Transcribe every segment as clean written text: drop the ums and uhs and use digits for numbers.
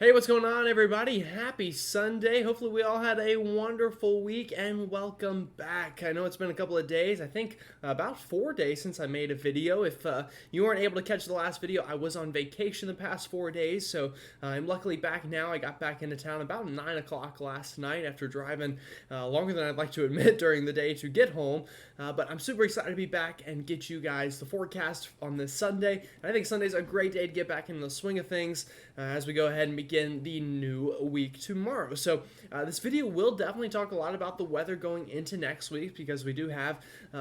Hey, what's going on, everybody? Happy Sunday. Hopefully, we all had a wonderful week and welcome back. I know it's been a couple of days, I think about 4 days since I made a video. If you weren't able to catch the last video, I was on vacation the past 4 days, so I'm luckily back now. I got back into town about 9 o'clock last night after driving longer than I'd like to admit during the day to get home. But I'm super excited to be back and get you guys the forecast on this Sunday. And I think Sunday's a great day to get back into the swing of things as we go ahead and begin the new week tomorrow. So this video will definitely talk a lot about the weather going into next week because we do have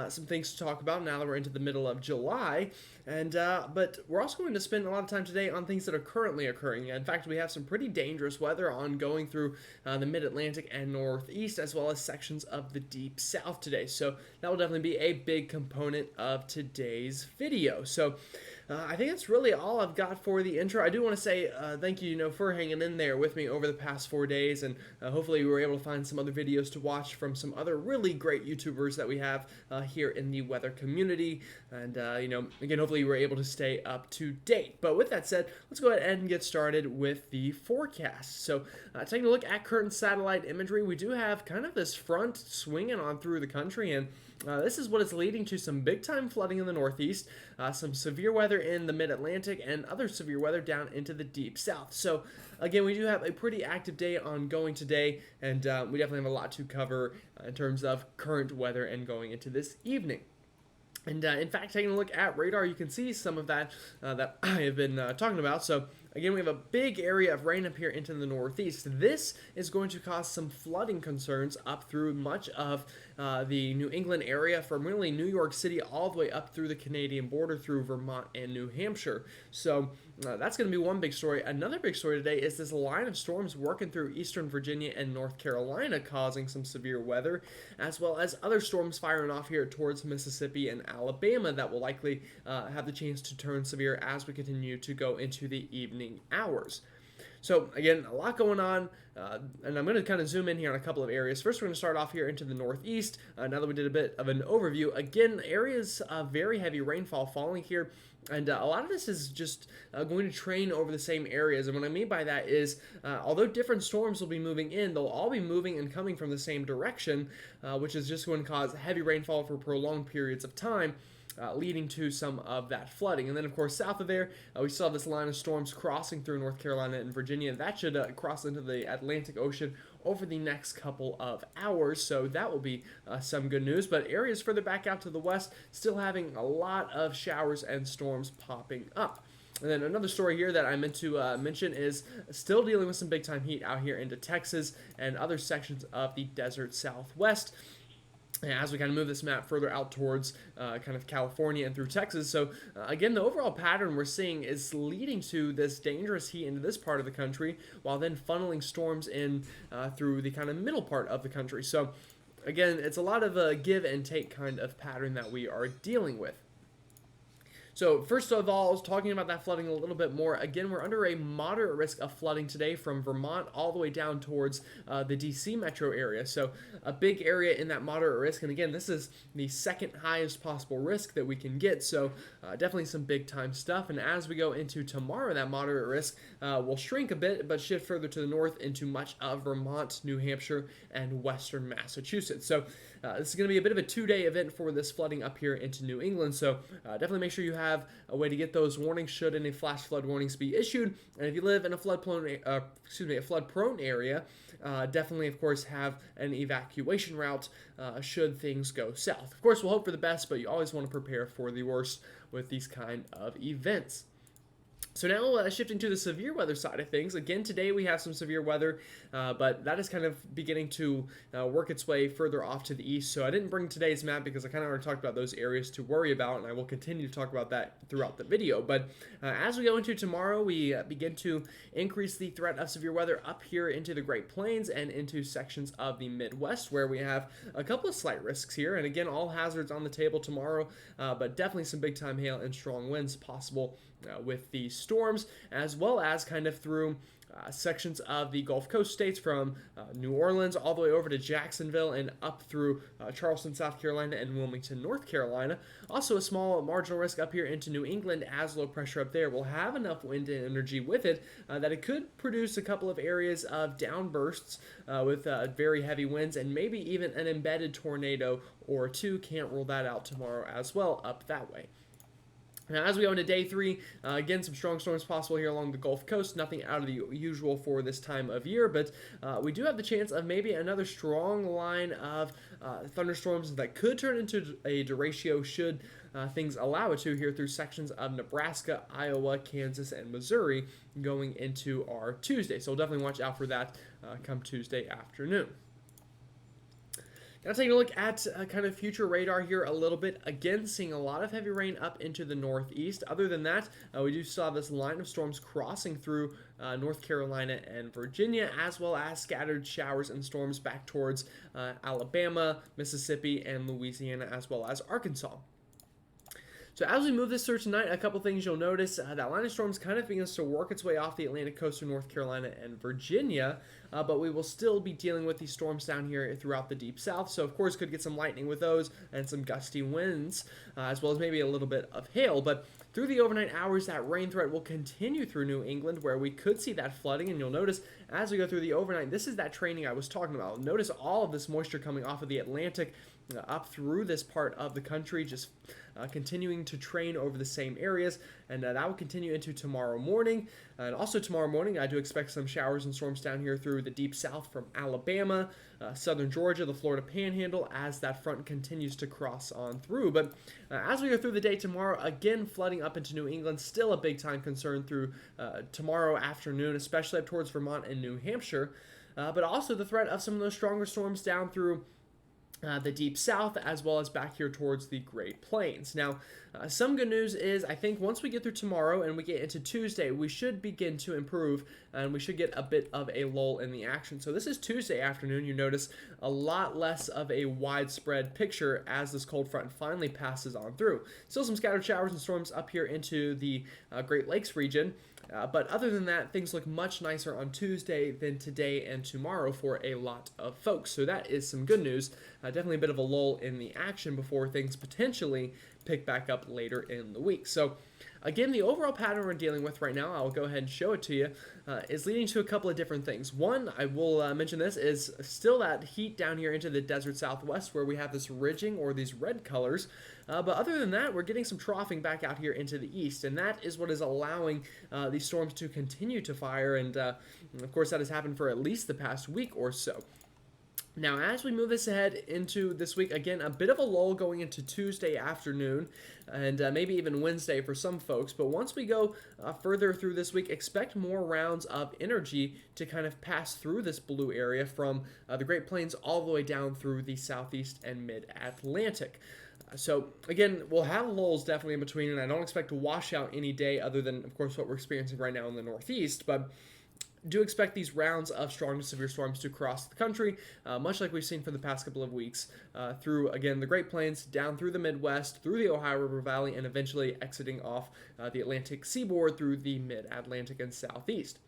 some things to talk about now that we're into the middle of July. And but we're also going to spend a lot of time today on things that are currently occurring. In fact, we have some pretty dangerous weather ongoing through the mid-Atlantic and Northeast, as well as sections of the Deep South today. So that will definitely be a big component of today's video. So I think that's really all I've got for the intro. I do want to say thank you, for hanging in there with me over the past 4 days, and hopefully we were able to find some other videos to watch from some other really great YouTubers that we have here in the weather community. And again, hopefully you were able to stay up to date. But with that said, let's go ahead and get started with the forecast. So taking a look at current satellite imagery, we do have kind of this front swinging on through the country, and this is what is leading to some big-time flooding in the Northeast, some severe weather in the Mid-Atlantic, and other severe weather down into the Deep South. So, again, we do have a pretty active day ongoing today, and we definitely have a lot to cover in terms of current weather and going into this evening. And in fact, taking a look at radar, you can see some of that that I have been talking about. So again, we have a big area of rain up here into the Northeast. This is going to cause some flooding concerns up through much of the New England area, from really New York City all the way up through the Canadian border through Vermont and New Hampshire. So that's going to be one big story. Another big story today is this line of storms working through eastern Virginia and North Carolina, causing some severe weather, as well as other storms firing off here towards Mississippi and Alabama that will likely have the chance to turn severe as we continue to go into the evening hours. So again, a lot going on, and I'm going to kind of zoom in here on a couple of areas. First, we're going to start off here into the Northeast. Now that we did a bit of an overview, again, areas of very heavy rainfall falling here. And a lot of this is just going to train over the same areas. And what I mean by that is, although different storms will be moving in, they'll all be moving and coming from the same direction, which is just going to cause heavy rainfall for prolonged periods of time, leading to some of that flooding. And then, of course, south of there, we still have this line of storms crossing through North Carolina and Virginia. That should cross into the Atlantic Ocean over the next couple of hours, so that will be some good news. But areas further back out to the west still having a lot of showers and storms popping up. And then another story here that I meant to mention is still dealing with some big-time heat out here into Texas and other sections of the desert Southwest, as we kind of move this map further out towards kind of California and through Texas. So again, the overall pattern we're seeing is leading to this dangerous heat into this part of the country, while then funneling storms in through the kind of middle part of the country. So again, it's a lot of a give and take kind of pattern that we are dealing with. So first of all, talking about that flooding a little bit more, again, we're under a moderate risk of flooding today from Vermont all the way down towards the DC metro area. So a big area in that moderate risk. And again, this is the second highest possible risk that we can get. So definitely some big time stuff. And as we go into tomorrow, that moderate risk will shrink a bit, but shift further to the north into much of Vermont, New Hampshire, and western Massachusetts. So this is going to be a bit of a 2-day event for this flooding up here into New England. So definitely make sure you have a way to get those warnings should any flash flood warnings be issued. And if you live in a flood-prone area, definitely, of course, have an evacuation route should things go south. Of course, we'll hope for the best, but you always want to prepare for the worst with these kind of events. So now shifting to the severe weather side of things. Again, today we have some severe weather, but that is kind of beginning to work its way further off to the east. So I didn't bring today's map because I kind of already talked about those areas to worry about, and I will continue to talk about that throughout the video. But as we go into tomorrow, we begin to increase the threat of severe weather up here into the Great Plains and into sections of the Midwest, where we have a couple of slight risks here. And again, all hazards on the table tomorrow, but definitely some big-time hail and strong winds possible with the these storms, as well as kind of through sections of the Gulf Coast states from New Orleans all the way over to Jacksonville and up through Charleston, South Carolina, and Wilmington, North Carolina. Also, a small marginal risk up here into New England, as low pressure up there will have enough wind and energy with it that it could produce a couple of areas of downbursts with very heavy winds and maybe even an embedded tornado or two. Can't rule that out tomorrow as well up that way. Now, as we go into day 3, again, some strong storms possible here along the Gulf Coast. Nothing out of the usual for this time of year, but we do have the chance of maybe another strong line of thunderstorms that could turn into a derecho should things allow it to here through sections of Nebraska, Iowa, Kansas, and Missouri going into our Tuesday. So we'll definitely watch out for that come Tuesday afternoon. Now taking a look at kind of future radar here a little bit. Again, seeing a lot of heavy rain up into the northeast. Other than that, we do still have this line of storms crossing through North Carolina and Virginia, as well as scattered showers and storms back towards Alabama, Mississippi, and Louisiana, as well as Arkansas. So as we move this through tonight, a couple things you'll notice. That line of storms kind of begins to work its way off the Atlantic coast of North Carolina and Virginia, but we will still be dealing with these storms down here throughout the deep south. So of course could get some lightning with those and some gusty winds, as well as maybe a little bit of hail. But through the overnight hours, that rain threat will continue through New England, where we could see that flooding. And you'll notice as we go through the overnight, this is that training I was talking about. Notice all of this moisture coming off of the Atlantic up through this part of the country, just continuing to train over the same areas, and that will continue into tomorrow morning. And also tomorrow morning, I do expect some showers and storms down here through the deep south from Alabama, southern Georgia, the Florida Panhandle, as that front continues to cross on through. But as we go through the day tomorrow, again, flooding up into New England, still a big time concern through tomorrow afternoon, especially up towards Vermont and New Hampshire. But also the threat of some of those stronger storms down through the deep south, as well as back here towards the Great Plains. Now, some good news is I think once we get through tomorrow and we get into Tuesday, we should begin to improve and we should get a bit of a lull in the action. So this is Tuesday afternoon. You notice a lot less of a widespread picture as this cold front finally passes on through. Still some scattered showers and storms up here into the Great Lakes region. But other than that, things look much nicer on Tuesday than today and tomorrow for a lot of folks. So that is some good news. Definitely a bit of a lull in the action before things potentially pick back up later in the week. So again, the overall pattern we're dealing with right now, I'll go ahead and show it to you, is leading to a couple of different things. One, I will mention this, is still that heat down here into the desert southwest where we have this ridging or these red colors. But other than that, we're getting some troughing back out here into the east, and that is what is allowing these storms to continue to fire, and of course that has happened for at least the past week or so. Now, as we move this ahead into this week, again, a bit of a lull going into Tuesday afternoon and maybe even Wednesday for some folks. But once we go further through this week, expect more rounds of energy to kind of pass through this blue area from the Great Plains all the way down through the southeast and mid-Atlantic. So, again, we'll have lulls definitely in between, and I don't expect to wash out any day other than, of course, what we're experiencing right now in the Northeast. But do expect these rounds of strong to severe storms to cross the country, much like we've seen for the past couple of weeks, through, again, the Great Plains, down through the Midwest, through the Ohio River Valley, and eventually exiting off the Atlantic seaboard through the Mid-Atlantic and Southeast.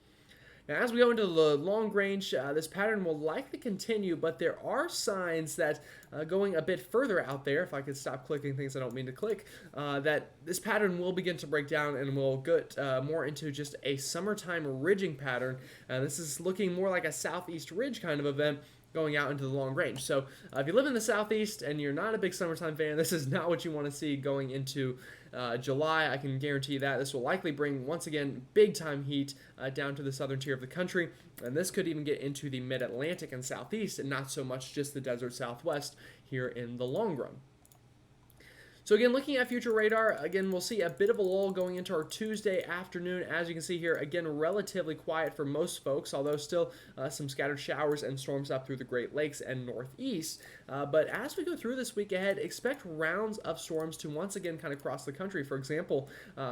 Now, as we go into the long range, this pattern will likely continue, but there are signs that going a bit further out there, if I could stop clicking things I don't mean to click, that this pattern will begin to break down and will get more into just a summertime ridging pattern. This is looking more like a southeast ridge kind of event going out into the long range. So if you live in the southeast and you're not a big summertime fan, this is not what you want to see going into July. I can guarantee that. This will likely bring, once again, big time heat down to the southern tier of the country, and this could even get into the mid-Atlantic and southeast, and not so much just the desert southwest here in the long run. So again, looking at future radar, again, we'll see a bit of a lull going into our Tuesday afternoon. As you can see here, again, relatively quiet for most folks, although still some scattered showers and storms up through the Great Lakes and Northeast. But as we go through this week ahead, expect rounds of storms to once again kind of cross the country. For example,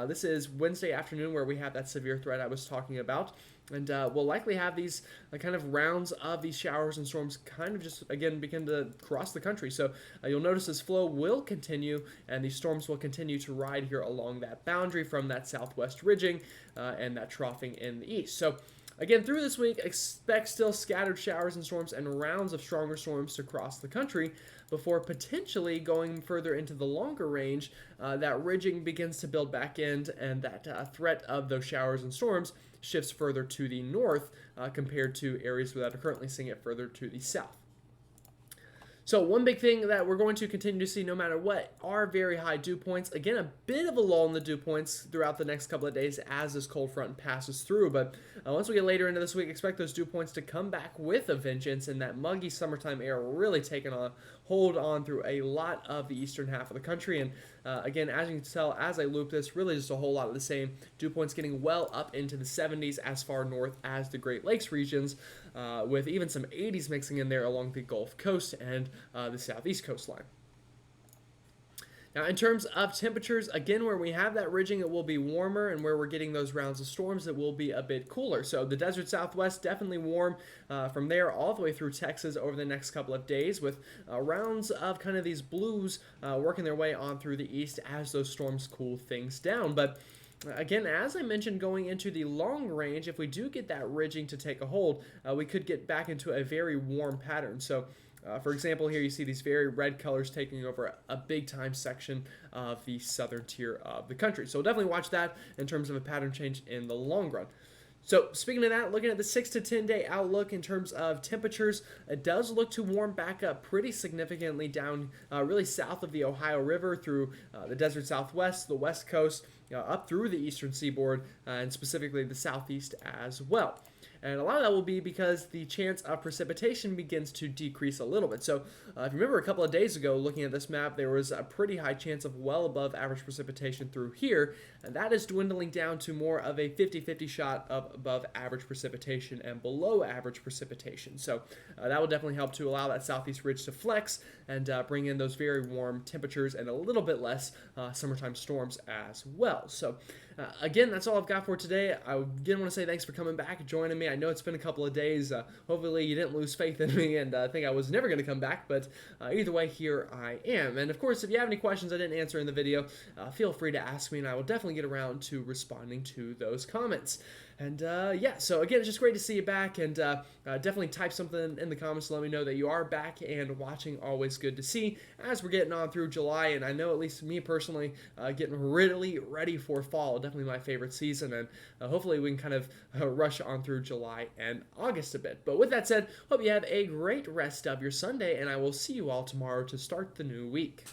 this is Wednesday afternoon where we have that severe threat I was talking about. And we'll likely have these kind of rounds of these showers and storms kind of just, again, begin to cross the country. So you'll notice this flow will continue, and these storms will continue to ride here along that boundary from that southwest ridging and that troughing in the east. So again, through this week, expect still scattered showers and storms and rounds of stronger storms to cross the country before potentially going further into the longer range. That ridging begins to build back in, and that threat of those showers and storms shifts further to the north compared to areas that are currently seeing it further to the south. So one big thing that we're going to continue to see no matter what are very high dew points. Again, a bit of a lull in the dew points throughout the next couple of days as this cold front passes through. But once we get later into this week, expect those dew points to come back with a vengeance, and that muggy summertime air really taking a hold on through a lot of the eastern half of the country. And again, as you can tell, as I loop this, really just a whole lot of the same. Dew points getting well up into the 70s as far north as the Great Lakes regions, with even some 80s mixing in there along the Gulf Coast and the southeast coastline. Now, in terms of temperatures, again, where we have that ridging, it will be warmer, and where we're getting those rounds of storms, it will be a bit cooler. So the desert southwest, definitely warm from there all the way through Texas over the next couple of days, with rounds of kind of these blues working their way on through the east as those storms cool things down. But again, as I mentioned, going into the long range, if we do get that ridging to take a hold, we could get back into a very warm pattern. So for example, here you see these very red colors taking over a big-time section of the southern tier of the country. So we'll definitely watch that in terms of a pattern change in the long run. So speaking of that, looking at the 6 to 10 day outlook in terms of temperatures, it does look to warm back up pretty significantly down really south of the Ohio River through the desert southwest, the west coast, up through the eastern seaboard, and specifically the southeast as well. And a lot of that will be because the chance of precipitation begins to decrease a little bit. So if you remember a couple of days ago looking at this map, there was a pretty high chance of well above average precipitation through here, and that is dwindling down to more of a 50-50 shot of above average precipitation and below average precipitation. So that will definitely help to allow that southeast ridge to flex and bring in those very warm temperatures and a little bit less summertime storms as well. So again, that's all I've got for today. I again want to say thanks for coming back and joining me. I know it's been a couple of days. Hopefully you didn't lose faith in me and think I was never going to come back, but either way, here I am. And of course, if you have any questions I didn't answer in the video, feel free to ask me, and I will definitely get around to responding to those comments. And yeah, so again, it's just great to see you back, and definitely type something in the comments to let me know that you are back and watching. Always good to see as we're getting on through July, and I know at least me personally getting really ready for fall. Definitely my favorite season, and hopefully we can kind of rush on through July and August a bit. But with that said, hope you have a great rest of your Sunday, and I will see you all tomorrow to start the new week.